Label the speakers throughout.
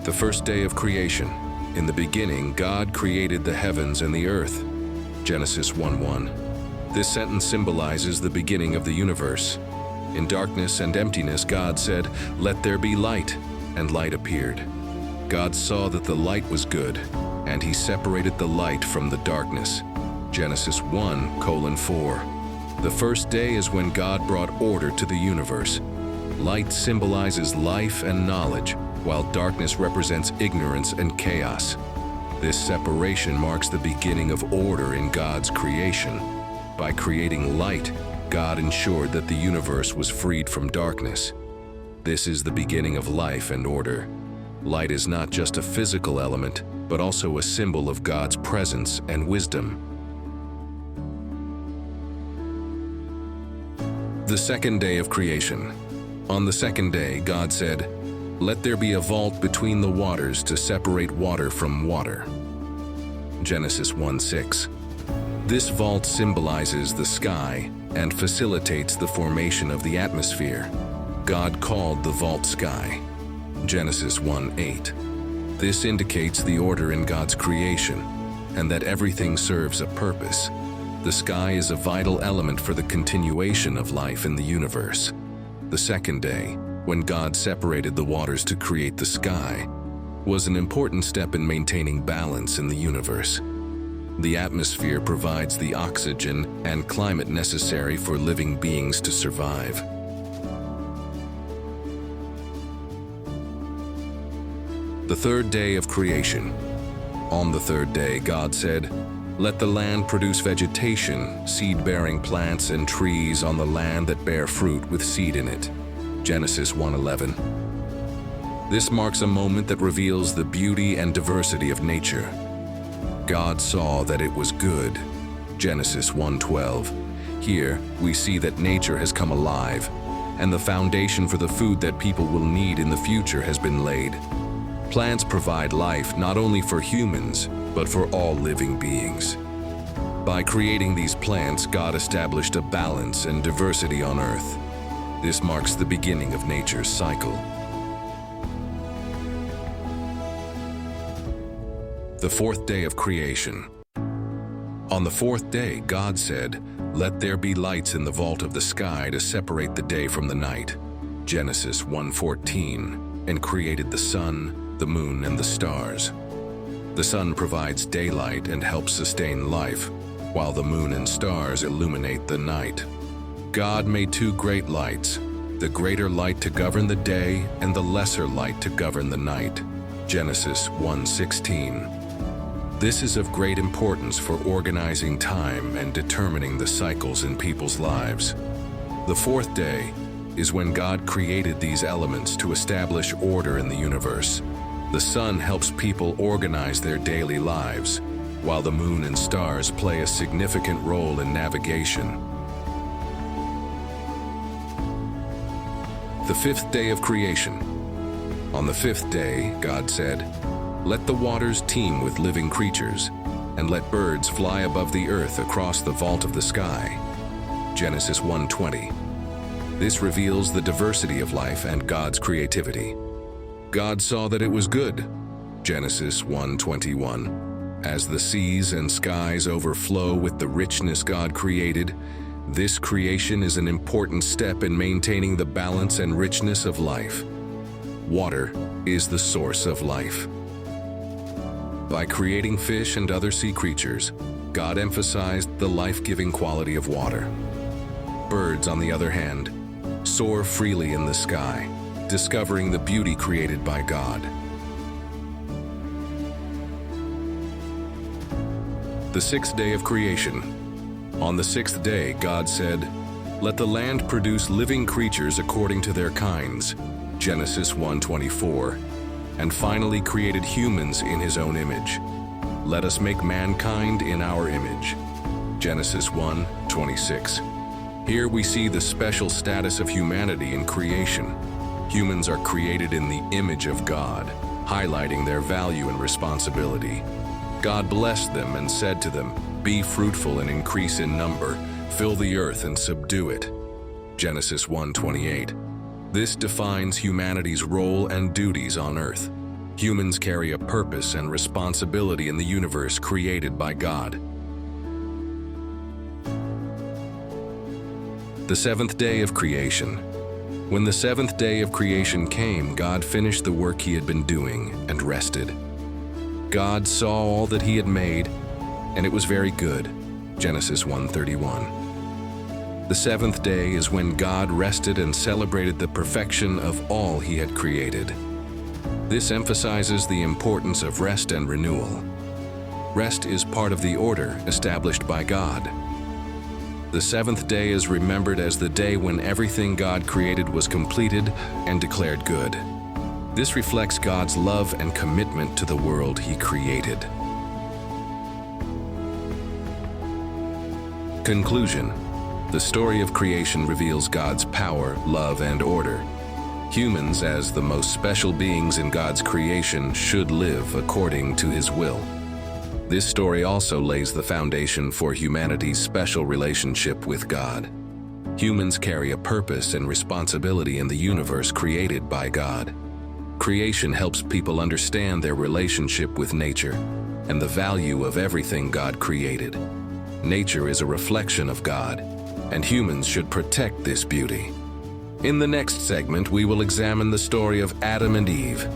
Speaker 1: The first day of creation. In the beginning, God created the heavens and the earth. Genesis 1:1. This sentence symbolizes the beginning of the universe. In darkness and emptiness, God said, "Let there be light," and light appeared. God saw that the light was good, and he separated the light from the darkness. Genesis 1:4. The first day is when God brought order to the universe. Light symbolizes life and knowledge, while darkness represents ignorance and chaos. This separation marks the beginning of order in God's creation. By creating light, God ensured that the universe was freed from darkness. This is the beginning of life and order. Light is not just a physical element, but also a symbol of God's presence and wisdom. The second day of creation. On the second day, God said, "Let there be a vault between the waters to separate water from water." Genesis 1:6. This vault symbolizes the sky and facilitates the formation of the atmosphere. God called the vault sky. Genesis 1:8. This indicates the order in God's creation and that everything serves a purpose. The sky is a vital element for the continuation of life in the universe. The second day, when God separated the waters to create the sky, was an important step in maintaining balance in the universe. The atmosphere provides the oxygen and climate necessary for living beings to survive. The third day of creation. On the third day, God said, "Let the land produce vegetation, seed-bearing plants and trees on the land that bear fruit with seed in it." Genesis 1:11. This marks a moment that reveals the beauty and diversity of nature. God saw that it was good. Genesis 1:12. Here, we see that nature has come alive, and the foundation for the food that people will need in the future has been laid. Plants provide life not only for humans, but for all living beings. By creating these plants, God established a balance and diversity on Earth. This marks the beginning of nature's cycle. The fourth day of creation. On the fourth day, God said, "Let there be lights in the vault of the sky to separate the day from the night." Genesis 1:14, and created the sun, the moon, and the stars. The sun provides daylight and helps sustain life, while the moon and stars illuminate the night. God made two great lights, the greater light to govern the day and the lesser light to govern the night. Genesis 1:16. This is of great importance for organizing time and determining the cycles in people's lives. The fourth day is when God created these elements to establish order in the universe. The sun helps people organize their daily lives, while the moon and stars play a significant role in navigation. The fifth day of creation. On the fifth day, God said, "Let the waters teem with living creatures, and let birds fly above the earth across the vault of the sky." Genesis 1:20. This reveals the diversity of life and God's creativity. God saw that it was good. Genesis 1:21. As the seas and skies overflow with the richness God created, this creation is an important step in maintaining the balance and richness of life. Water is the source of life. By creating fish and other sea creatures, God emphasized the life-giving quality of water. Birds, on the other hand, soar freely in the sky, discovering the beauty created by God. The sixth day of creation. On the sixth day, God said, "Let the land produce living creatures according to their kinds." Genesis 1:24. And finally created humans in his own image. "Let us make mankind in our image." Genesis 1:26. Here we see the special status of humanity in creation. Humans are created in the image of God, highlighting their value and responsibility. God blessed them and said to them, "Be fruitful and increase in number, fill the earth and subdue it." Genesis 1:28. This defines humanity's role and duties on earth. Humans carry a purpose and responsibility in the universe created by God. The seventh day of creation. When the seventh day of creation came, God finished the work he had been doing and rested. God saw all that he had made, and it was very good. Genesis 1:31. The seventh day is when God rested and celebrated the perfection of all he had created. This emphasizes the importance of rest and renewal. Rest is part of the order established by God. The seventh day is remembered as the day when everything God created was completed and declared good. This reflects God's love and commitment to the world he created. Conclusion. The story of creation reveals God's power, love, and order. Humans, as the most special beings in God's creation, should live according to his will. This story also lays the foundation for humanity's special relationship with God. Humans carry a purpose and responsibility in the universe created by God. Creation helps people understand their relationship with nature and the value of everything God created. Nature is a reflection of God, and humans should protect this beauty. In the next segment, we will examine the story of Adam and Eve.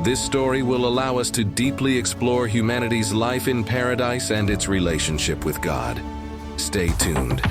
Speaker 1: This story will allow us to deeply explore humanity's life in paradise and its relationship with God. Stay tuned.